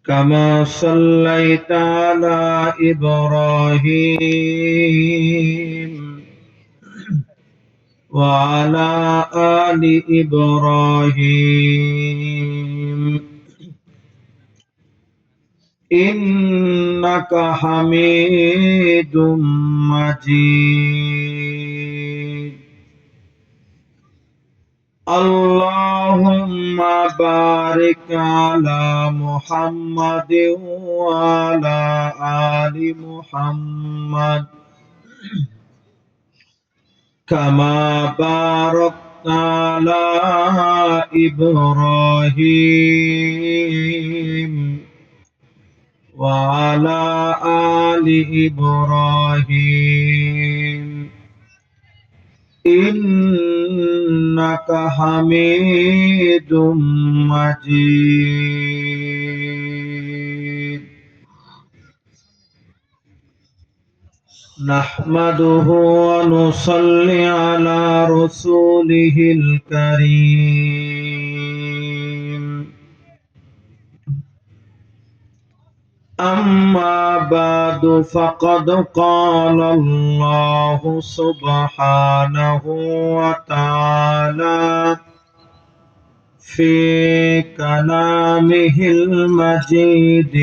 كما صليت على إبراهيم وعلى آل إبراهيم إنك حميد مجيد. اللهم بارك على محمد وعلى آل محمد كما باركت على إبراهيم وعلى آل إبراهيم إنك حميد مجيد. نحمده ونصلي على رسوله الكريم. أما بعد فقد قال الله سبحانه وتعالى في كلامه المجيد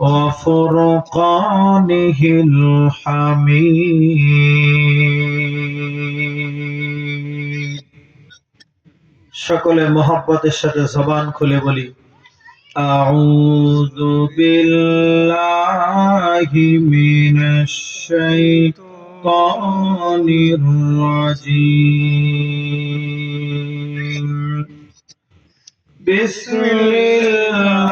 وفرقانه الحميد. সকলে মহব্বতের সাথে জবান খুলে বলি أعوذ بالله من الشيطان الرجيم. بسم الله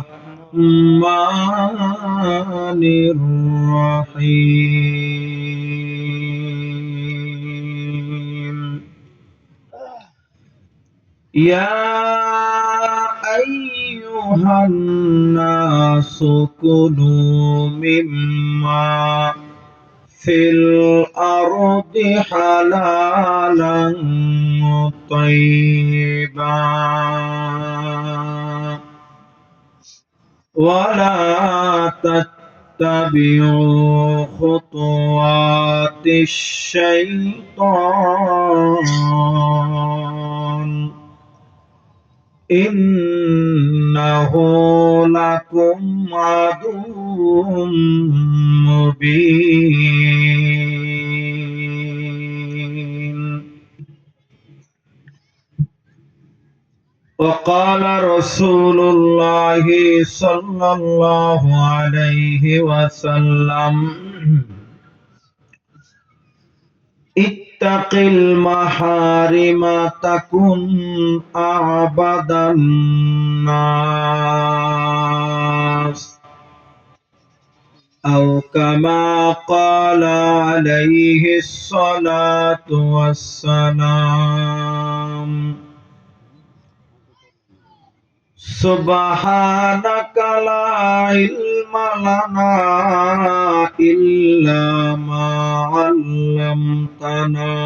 الرحمن الرحيم. يا أيها الناس كلوا مما في الأرض حلالا طيبا ولا تتبعوا خطوات الشيطان إنه لكم عدو مبين. وقال رسول الله صلى الله عليه وسلم اتق المحارم تكن أعبد الناس أو كما قال عليه الصلاة والسلام. سبحانك لا علم لنا إلا ما علمتنا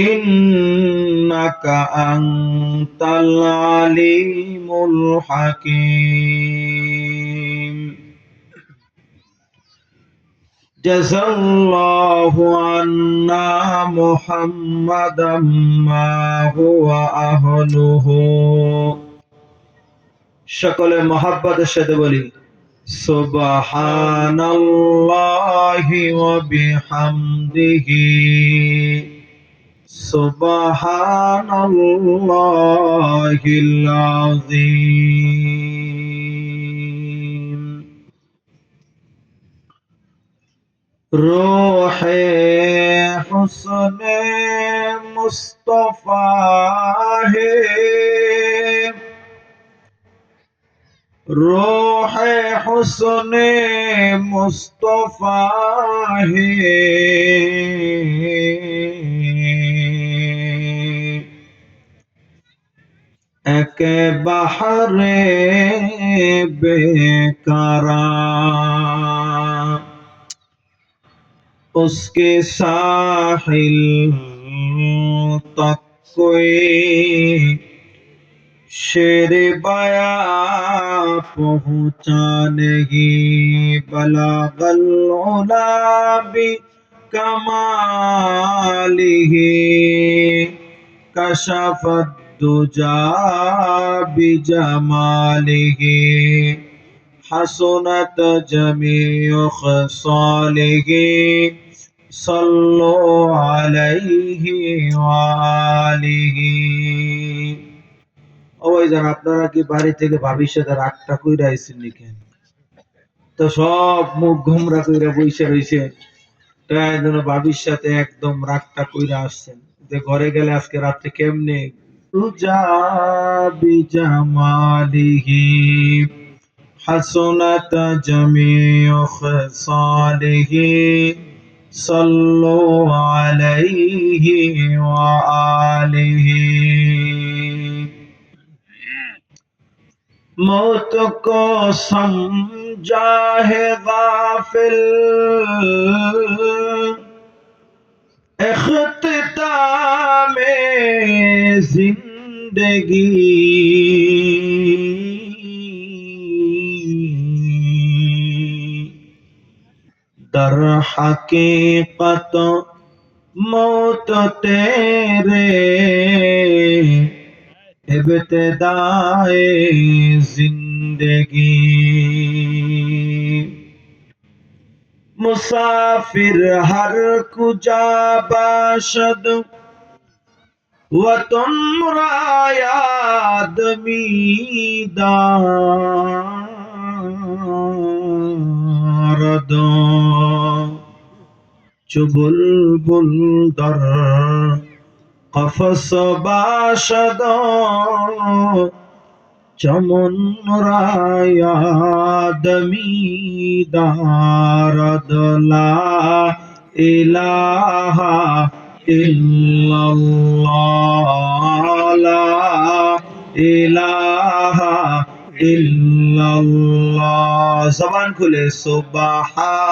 إنك أنت العليم الحكيم. جزى الله عنا محمدا ما هو أهله. সকলে মহব্বতের সাথে বলি সুবহানাল্লাহি ওয়া বিহামদিহি সুবহানাল্লাহিল আযীম। রূহে হুসনে মুস্তাফা হে রূহে হুসনে মুস্তাফা হে একে বাহরে বেকারা उसके साहिल तक कोई शेर बया पहुँचा नहीं बलागल उला भी कमालिही कशफत दुजा बिजमालिही हसनत जमीउ खसालिही सल्लु अलैहि वालिही। ও ভাইজান, আপনারা কি বাড়ি থেকে ভাবির সাথে রাগটা কইরা আইছেন নাকি? তো সব মুখ গোমরা কইরা বইসা রইছে, তাই জন্য ভাবির সাথে একদম রাগটা কইরা আসছেন যে ঘরে গেলে আজকে রাতে কেমনে জাবি জামালিহি হাসনাত জামিউ খাসালিহি সাল্লু আলাইহি ওয়া আলিহি। मौत को समझा है गाफिल इख्तिताम जिंदगी दर हकीकत मौत तेरे इब्तिदाए जिंदगी मुसाफिर हर कुजा बाशद वतन रायाद मीदारद चुबुलबुल दर कफस बाशद चमन रायादमी दारद ला इलाहा इल्लल्लाह ला इलाहा इल्लल्लाह। ज़बान खुले सुबहानल्लाह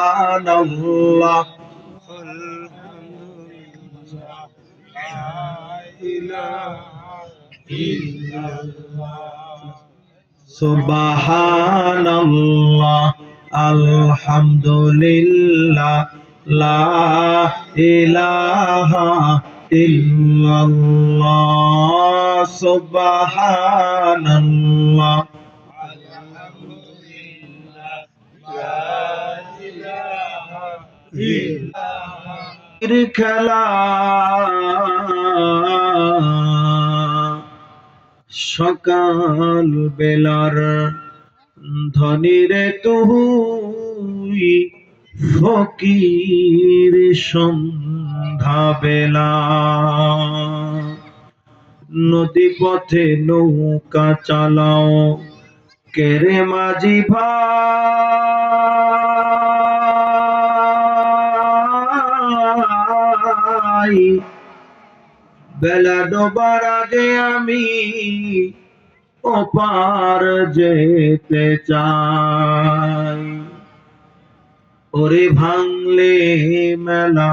सुबहानल्लाह अल्हम्दुलिल्लाह ला इलाहा इल्लल्लाह सुबहानल्लाह খেলা সকাল বেলার ধনীরে তুই ফকির সন্ধ্যা বেলা নদী পথে নৌকা চালাও কেরে মাঝি ভাই বেলা ডোবার আগে আমি ওপার যেতে চাই ওরে ভাঙলে মেলা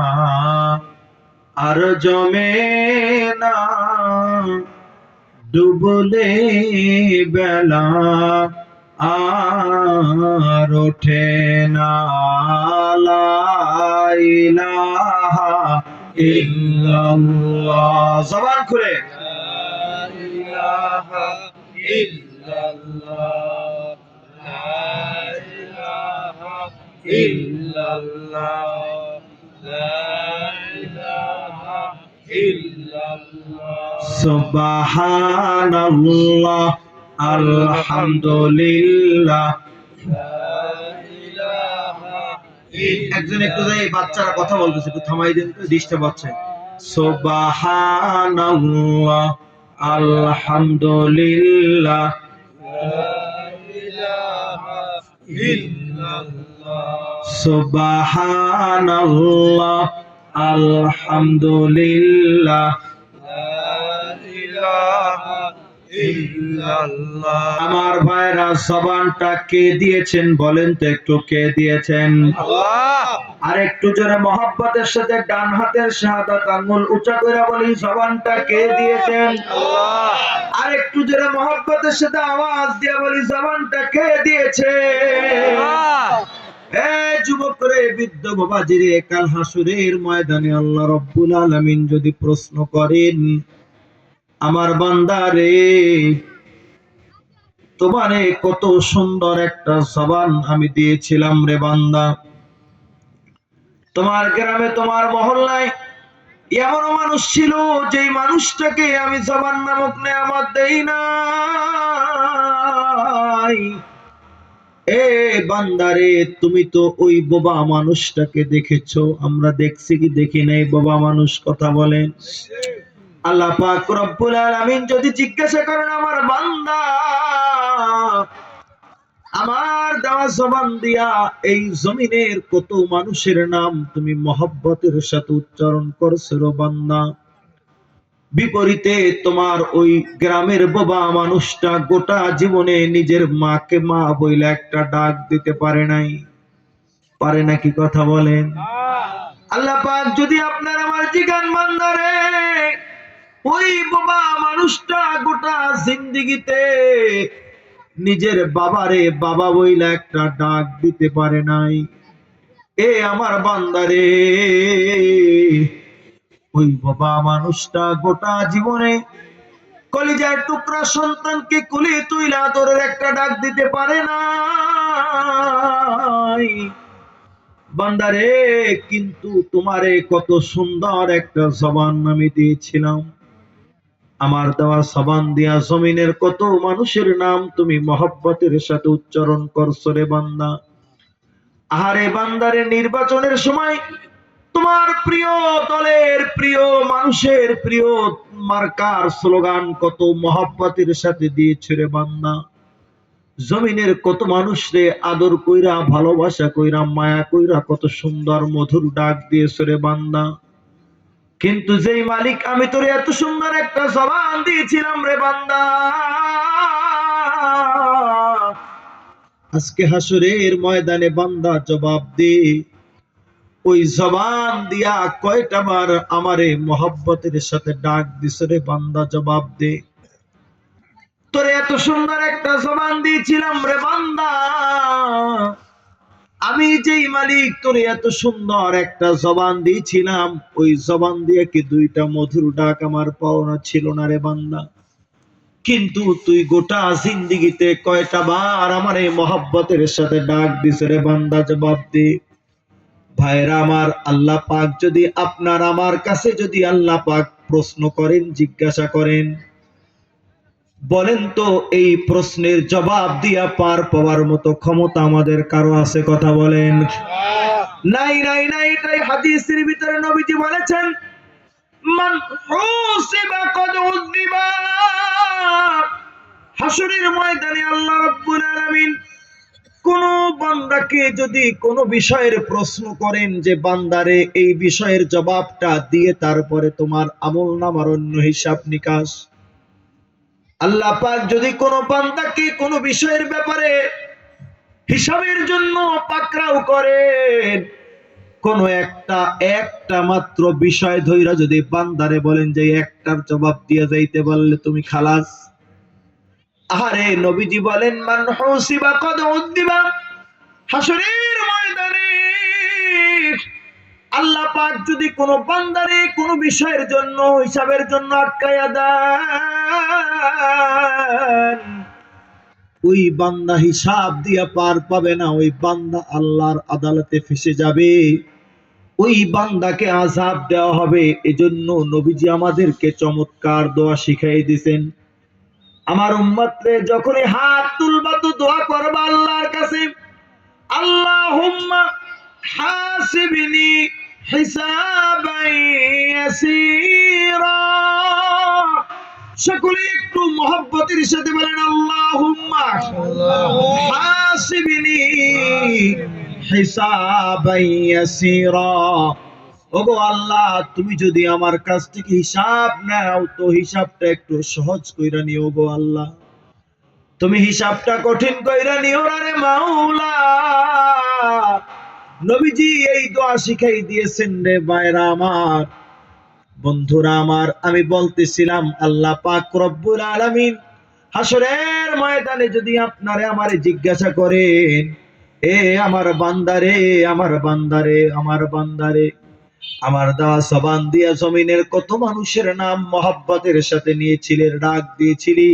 আর জমে না ডুবলে বেলা আর ওঠে না লা ইলাহা ইল্লাল্লাহ। জবান খুলে লা ইলাহা ইল্লাল্লাহ লা ইলাহা ইল্লাল্লাহ লা ইলাহা ইল্লাল্লাহ সুবহানাল্লাহ আলহামদুলিল্লাহ। একজন একটু যাই, বাচ্চারা কথা বলতেছে, একটু থামাই দেন তো, ডিস্টার্ব হচ্ছে। সুবহানাল্লাহ আলহামদুলিল্লাহ সুবহানাল্লাহ আলহামদুলিল্লাহ ইল্লাল্লাহ। আমার ভাইরা জবানটা কে দিয়েছেন বলেন তো একটু, কে দিয়েছেন? আল্লাহ। আর একটু জোরে মহব্বতের সাথে ডান হাতের শাহাদাত আঙ্গুল উঁচা করে বলি, জবানটা কে দিয়েছেন? আল্লাহ। আর একটু জোরে মহব্বতের সাথে আওয়াজ দিয়ে বলি, জবানটা কে দিয়েছে? যুবক রে, বৃদ্ধ বাবাজিরে, কাল হাসুরের ময়দানে আল্লাহ রব্বুল আলামিন যদি প্রশ্ন করেন, আমার বান্দা রে, তোমারে কত সুন্দর একটা জবান আমি দিয়েছিলাম রে বান্দা, তোমার গ্রামে তোমার মহল্লায় এমন মানুষ ছিল যেই মানুষটাকে আমি জবান নামক নেয়ামত দেই নাই। এ বান্দারে, তুমি তো ওই বোবা মানুষটাকে দেখেছো, আমরা দেখছি কি দেখি নাই? বোবা মানুষ কথা বলেন। আল্লাহ পাক রব্বুল আলামিন যদি জিজ্ঞাসা করেন, আমার বান্দা, আমার দেওয়া জবান দিয়া এই জমিনের কত মানুষের নাম তুমি মহব্বতের সাথে উচ্চারণ করছো রে বান্দা, বিপরীতে তোমার ওই গ্রামের বোবা মানুষটা গোটা জীবনে নিজের মাকে মা বইলে একটা ডাক দিতে পারে নাই, পারে নাকি? কথা বলেন। আল্লাহ পাক যদি আপনার আমার জিগান, বান্দারে, ওই বোবা মানুষটা গোটা জিন্দেগিতে নিজের বাবারে বাবা বইলা একটা ডাক দিতে পারে নাই, এ আমার বান্দারে, ওই বাবা মানুষটা গোটা জীবনে কলিজার টুকরা সন্তানকে কোলে তুইলা আদরের একটা ডাক দিতে পারে নাই। বান্দারে, কিন্তু তোমারে কত সুন্দর একটা জবান আমি দিয়েছিলাম, আমার দেওয়া জবান দিয়া জমিনের কত মানুষের নাম তুমি মহব্বতের সাথে উচ্চারণ করছো রে বান্দা। আরে বান্দারে, নির্বাচনের সময় তোমার প্রিয় দলের প্রিয় মানুষের প্রিয় মার্কার স্লোগান কত মহব্বতের সাথে দিয়েছে রে বান্দা, জমিনের কত মানুষ রে আদর কইরা, ভালোবাসা কইরা, মায়া কইরা কত সুন্দর মধুর ডাক দিয়েছে রে বান্দা। কিন্তু যেই মালিক আমি তোরে এত সুন্দর একটা জবান দিয়েছিলাম রে বান্দা, আজকে হাসরের ময়দানে বান্দা জবাব দে, ওই জবান দিয়া কয়টা বার আমারে মহব্বতের সাথে ডাক দিছে রে বান্দা, জবাব দে। তোরে এত সুন্দর একটা জবান দিয়েছিলাম রে বান্দা, আমি যেই মালিক তোরে এত সুন্দর একটা জবান দিয়েছিলাম, ওই জবান দিয়ে কি দুইটা মধুর ডাক আমার পাওনা ছিল না রে বান্দা? কিন্তু তুই গোটা জিন্দেগিতে কয়টা বার আমার এই মহব্বতের সাথে ডাক দিছে রে বান্দা, জবাব দে। ভাইরা আমার, আল্লাহ পাক যদি আপনার আমার কাছে যদি আল্লাহ পাক প্রশ্ন করেন, জিজ্ঞাসা করেন, বলেন তো এই প্রশ্নের জবাব দিয়া পার পাওয়ার মতো ক্ষমতা আমাদের কারো আছে? কথা বলেন। নাই নাই নাই, এটাই হাদিসের ভিতরে নবীজি বলেছেন, মান হুসিবা কদ উযিবা। হাসরের ময়দানে আল্লাহ রাব্বুল আলামিন কোন বান্দাকে যদি কোন বিষয়ের প্রশ্ন করেন যে বান্দারে এই বিষয়ের জবাবটা দিয়ে তারপরে তোমার আমলনামার অন্য হিসাব নিকাশ, আল্লাহ পাক যদি কোন বান্দাকে কোন বিষয়ের ব্যাপারে হিসাবের জন্য পাকড়াও করেন, কোন একটা মাত্র বিষয় ধইরা যদি বান্দারে বলেন যে একটার জবাব দিয়ে যাইতে পারলে তুমি খালাস, আরে নবীজি বলেন, মান হুসিবা কদ উযিবা। হাসরের ময়দানে আল্লাহ পাক যদি কোন বান্দারে কোন বিষয়ের জন্য হিসাবের জন্য আটকায়া দেন, ওই বান্দা হিসাব দিয়া পার পাবে না, ওই বান্দা আল্লাহর আদালতে ফেসে যাবে, ওই বান্দাকে আযাব দেওয়া হবে। এজন্য নবীজি আমাদেরকে চমৎকার দোয়া শিখাই দিয়েছেন, আমার উম্মত রে, যখনই হাত তুলবা তো দোয়া করবা আল্লাহর কাছে, আল্লাহুম্মা হাসিবনি হিসাবান ইয়াসীরা। সকলে একটু মহব্বতের সাথে বলেন, আল্লাহুম্মা হাসিবনি হিসাবান ইয়াসীরা। ওগো আল্লাহ, তুমি যদি আমার কাছ থেকে হিসাব নাও তো হিসাবটা একটু সহজ কইরা নিও গো আল্লাহ, তুমি হিসাবটা কঠিন কইরা নিও না রে মাওলা। নবীজি এই দোয়া শিখাই দিয়েছেন রে ভাইরা আমার, বন্ধুরা আমার। আমি বলতেছিলাম আল্লাহ পাক রব্বুল আলামিন হাসরের ময়দানে যদি আপনারে আমারে জিজ্ঞাসা করেন, এ আমার বান্দারে, আমার বান্দারে, আমার বান্দারে, আমার দেওয়া জবান দিয়া জমিনের কত মানুষের নাম মহব্বতের সাথে নিয়েছিলে, ডাক দিয়েছিলি,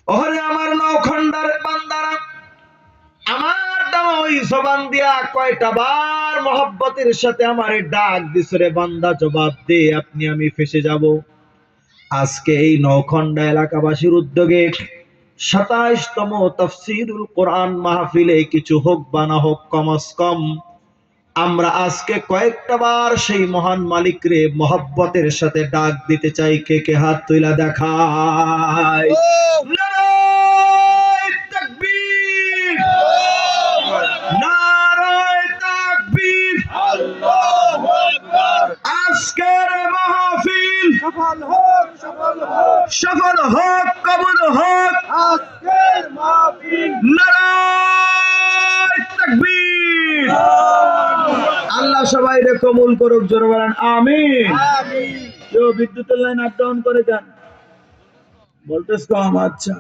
ওরে আমার নখণ্ডার বান্দারা, আমার দেওয়া ওই জবান দিয়া কয়টা বার মহব্বতের সাথে আমারে ডাক দিছ রে বান্দা, জবাব দে, আপনি আমি ফেসে যাব। আজকে এই নখণ্ডা এলাকাবাসীর উদ্যোগে 27তম তাফসীরুল কোরআন মাহফিলে কিছু হোক বা না হোক, কমস কম আমরা আজকে কয়েকটা বার সেই মহান মালিক রে মহব্বতের সাথে ডাক দিতে চাই। কে কে হাত তুইলা দেখায়? নারায়ে তাকবীর, নারায়ে তাকবীর, আল্লাহু আকবার। আজকের মাহফিল সফল হোক, সফল হোক, সফল হোক, কবুল হোক আজকের মাহফিল। নারায়ে তাকবীর। আল্লাহ সবাই রে কবুল করুক, জোরে বলেন আমিন। কেউ বিদ্যুতের লাইন আপ ডাউন করে যান, বলতেছ কম, আচ্ছা।